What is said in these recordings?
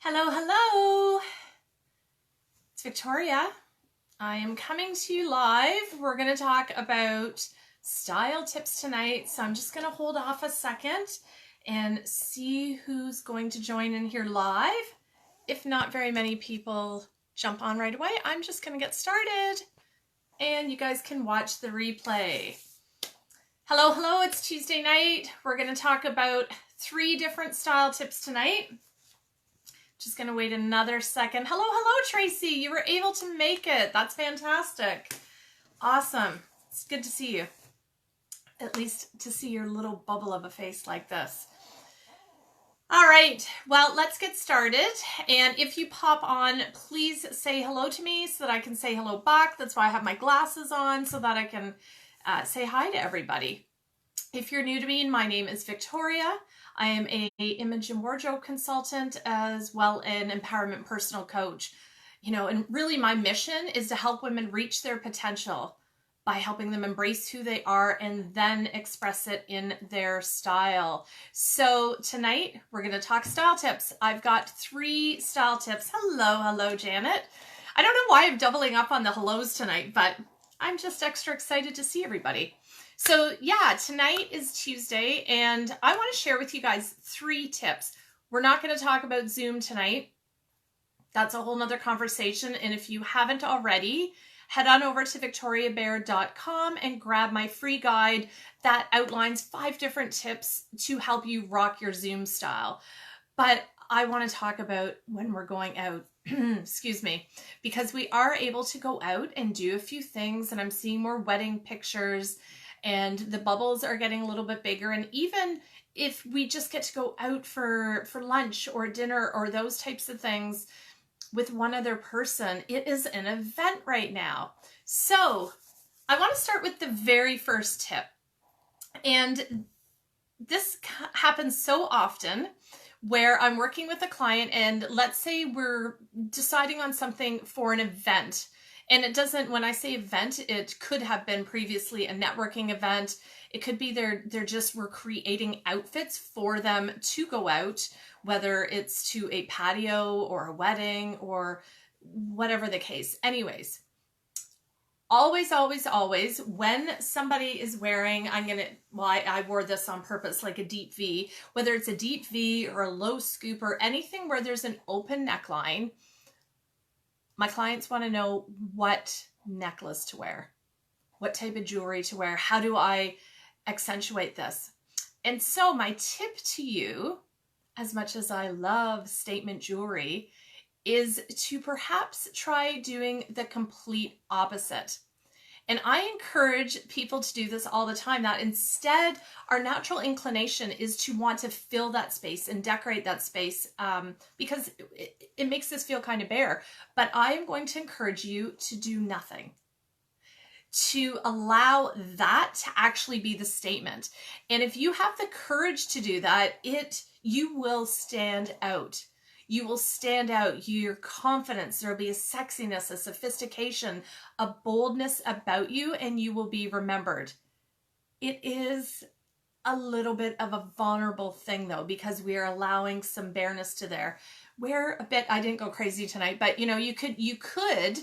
Hello, hello. It's Victoria. I am coming to you live. We're going to talk about style tips tonight. So I'm just going to hold off a second and see who's going to join in here live. If not very many people jump on right away, I'm just going to get started and you guys can watch the replay. Hello, hello. It's Tuesday night. We're going to talk about 3 different style tips tonight. Just going to wait another second. Hello, hello, Tracy. You were able to make it. That's fantastic. Awesome. It's good to see you. At least to see your little bubble of a face like this. All right. Well, let's get started. And if you pop on, please say hello to me so that I can say hello back. That's why I have my glasses on so that I can say hi to everybody. If you're new to me, my name is Victoria. I am an image and wardrobe consultant as well as an empowerment personal coach. And really my mission is to help women reach their potential by helping them embrace who they are and then express it in their style. So tonight we're going to talk style tips. I've got 3 style tips. Hello, Janet. I don't know why I'm doubling up on the hellos tonight, but I'm just extra excited to see everybody. So yeah, tonight is Tuesday and I want to share with you guys 3 tips. We're not going to talk about Zoom tonight. That's a whole nother conversation. And if you haven't already, head on over to victoriabaird.com and grab my free guide that outlines 5 different tips to help you rock your Zoom style. But I want to talk about when we're going out, excuse me, because we are able to go out and do a few things, and I'm seeing more wedding pictures and the bubbles are getting a little bit bigger. And even if we just get to go out for lunch or dinner or those types of things with one other person, it is an event right now. So I want to start with the very first tip. And this happens so often where I'm working with a client and let's say we're deciding on something for an event. And it doesn't, when I say event, it could have been previously a networking event. It could be we're creating outfits for them to go out, whether it's to a patio or a wedding or whatever the case. Anyways, always, when somebody is wearing, I wore this on purpose, like a deep V, whether it's a deep V or a low scoop or anything where there's an open neckline, my clients want to know what necklace to wear, what type of jewelry to wear. How do I accentuate this? And so my tip to you, as much as I love statement jewelry, is to perhaps try doing the complete opposite. And I encourage people to do this all the time, that instead our natural inclination is to want to fill that space and decorate that space because it makes us feel kind of bare. But I am going to encourage you to do nothing, to allow that to actually be the statement. And if you have the courage to do that, you will stand out. You will stand out, your confidence, there'll be a sexiness, a sophistication, a boldness about you, and you will be remembered. It is a little bit of a vulnerable thing though, because we are allowing some bareness to there. Wear a bit, I didn't go crazy tonight, but you could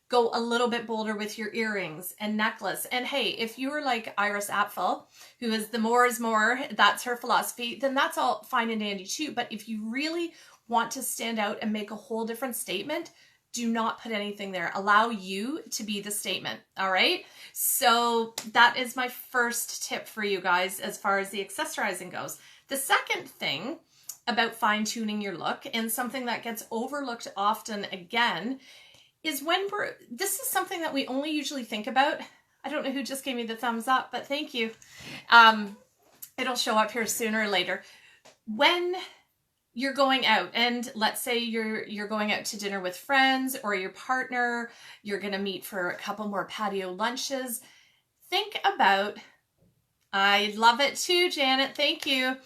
go a little bit bolder with your earrings and necklace. And hey, if you were like Iris Apfel, who is the more is more, that's her philosophy, then that's all fine and dandy too. But if you really want to stand out and make a whole different statement, do not put anything there. Allow you to be the statement. All right. So that is my first tip for you guys as far as the accessorizing goes. The second thing about fine-tuning your look, and something that gets overlooked often again, is this is something that we only usually think about. I don't know who just gave me the thumbs up, but thank you. It'll show up here sooner or later. When you're going out, and let's say you're going out to dinner with friends or your partner, you're going to meet for a couple more patio lunches. Think about, I love it too, Janet, thank you.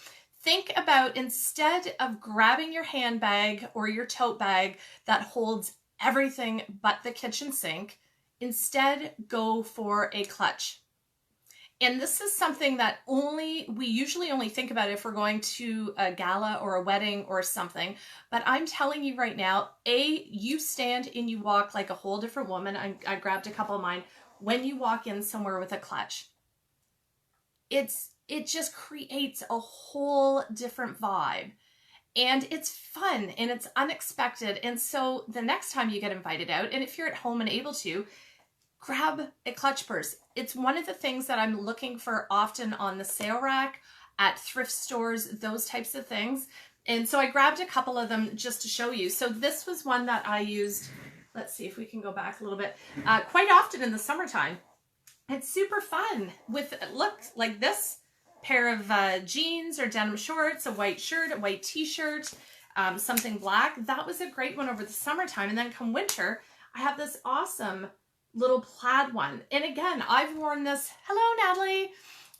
Think about, instead of grabbing your handbag or your tote bag that holds everything but the kitchen sink, instead go for a clutch. And this is something that we usually only think about if we're going to a gala or a wedding or something. But I'm telling you right now, you stand and you walk like a whole different woman. I grabbed a couple of mine. When you walk in somewhere with a clutch, it just creates a whole different vibe. And it's fun and it's unexpected. And so the next time you get invited out, and if you're at home and able to, grab a clutch purse. It's one of the things that I'm looking for often on the sale rack, at thrift stores, those types of things. And so I grabbed a couple of them just to show you. So this was one that I used, let's see if we can go back a little bit, quite often in the summertime. It's super fun with, look, like this pair of jeans or denim shorts, a white shirt, a white t-shirt, something black. That was a great one over the summertime. And then come winter, I have this awesome little plaid one. And again, I've worn this. Hello, Natalie.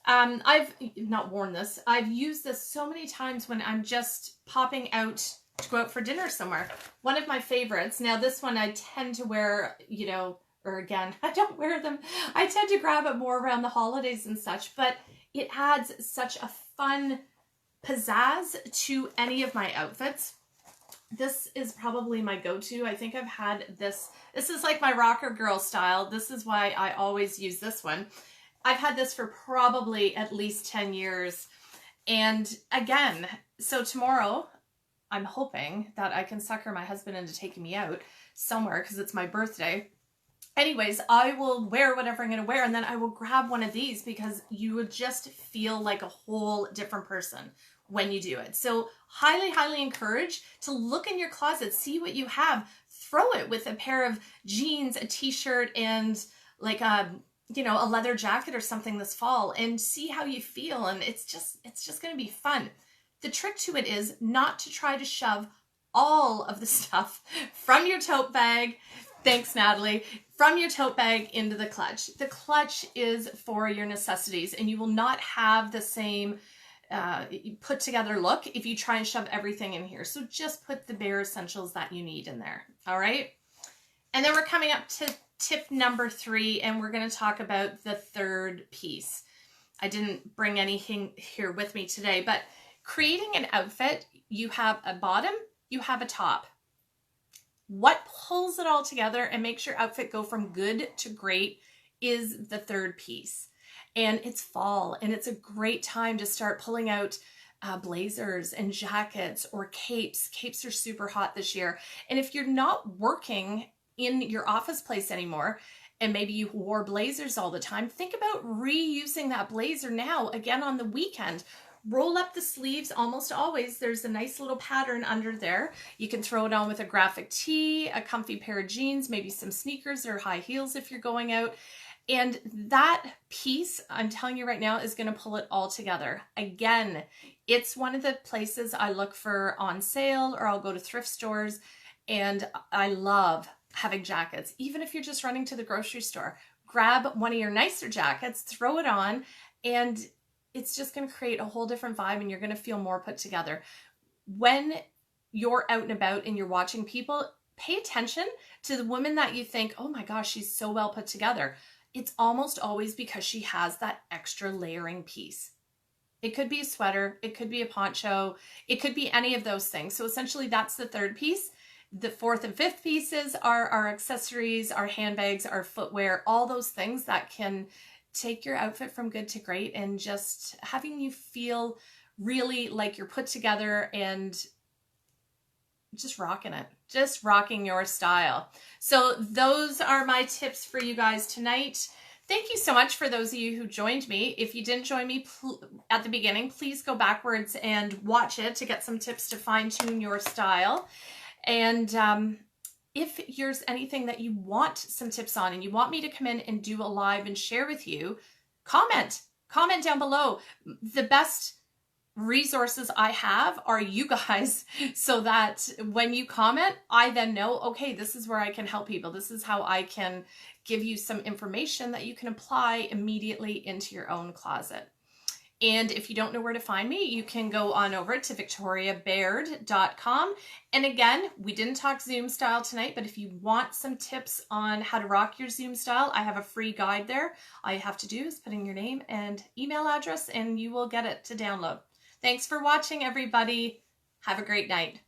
I've not worn this. I've used this so many times when I'm just popping out to go out for dinner somewhere. One of my favorites. Now this one I tend to wear, you know, or again, I don't wear them. I tend to grab it more around the holidays and such, but it adds such a fun pizzazz to any of my outfits. This is probably my go-to. I think I've had this. This is like my rocker girl style. This is why I always use this one. I've had this for probably at least 10 years. And again, so tomorrow, I'm hoping that I can sucker my husband into taking me out somewhere because it's my birthday. Anyways, I will wear whatever I'm going to wear, and then I will grab one of these because you would just feel like a whole different person when you do it. So highly, highly encourage to look in your closet, see what you have, throw it with a pair of jeans, a t-shirt, and like a, you know, a leather jacket or something this fall, and see how you feel. And it's just going to be fun. The trick to it is not to try to shove all of the stuff from your tote bag. Thanks, Natalie. From your tote bag into the clutch. The clutch is for your necessities, and you will not have the same put together look if you try and shove everything in here. So just put the bare essentials that you need in there. All right. And then we're coming up to tip number 3, and we're going to talk about the third piece. I didn't bring anything here with me today, but creating an outfit, you have a bottom, you have a top. What pulls it all together and makes your outfit go from good to great is the third piece. And it's fall, and it's a great time to start pulling out blazers and jackets or capes. Capes are super hot this year. And if you're not working in your office place anymore, and maybe you wore blazers all the time, think about reusing that blazer now, again on the weekend. Roll up the sleeves. Almost always there's a nice little pattern under there. You can throw it on with a graphic tee, a comfy pair of jeans, maybe some sneakers or high heels if you're going out. And that piece, I'm telling you right now, is going to pull it all together. Again, it's one of the places I look for on sale, or I'll go to thrift stores, and I love having jackets. Even if you're just running to the grocery store, grab one of your nicer jackets, throw it on, and it's just going to create a whole different vibe, and you're going to feel more put together. When you're out and about and you're watching people, pay attention to the woman that you think, oh my gosh, she's so well put together. It's almost always because she has that extra layering piece. It could be a sweater, it could be a poncho, it could be any of those things. So essentially that's the third piece. The fourth and fifth pieces are our accessories, our handbags, our footwear, all those things that can take your outfit from good to great and just having you feel really like you're put together and just rocking it, just rocking your style. So those are my tips for you guys tonight. Thank you so much for those of you who joined me. If you didn't join me at the beginning, please go backwards and watch it to get some tips to fine tune your style. And if there's anything that you want some tips on and you want me to come in and do a live and share with you, comment down below. The best resources I have are you guys, so that when you comment, I then know, okay, this is where I can help people. This is how I can give you some information that you can apply immediately into your own closet. And if you don't know where to find me, you can go on over to victoriabaird.com. And again, we didn't talk Zoom style tonight, but if you want some tips on how to rock your Zoom style, I have a free guide there. All you have to do is put in your name and email address and you will get it to download. Thanks for watching, everybody. Have a great night.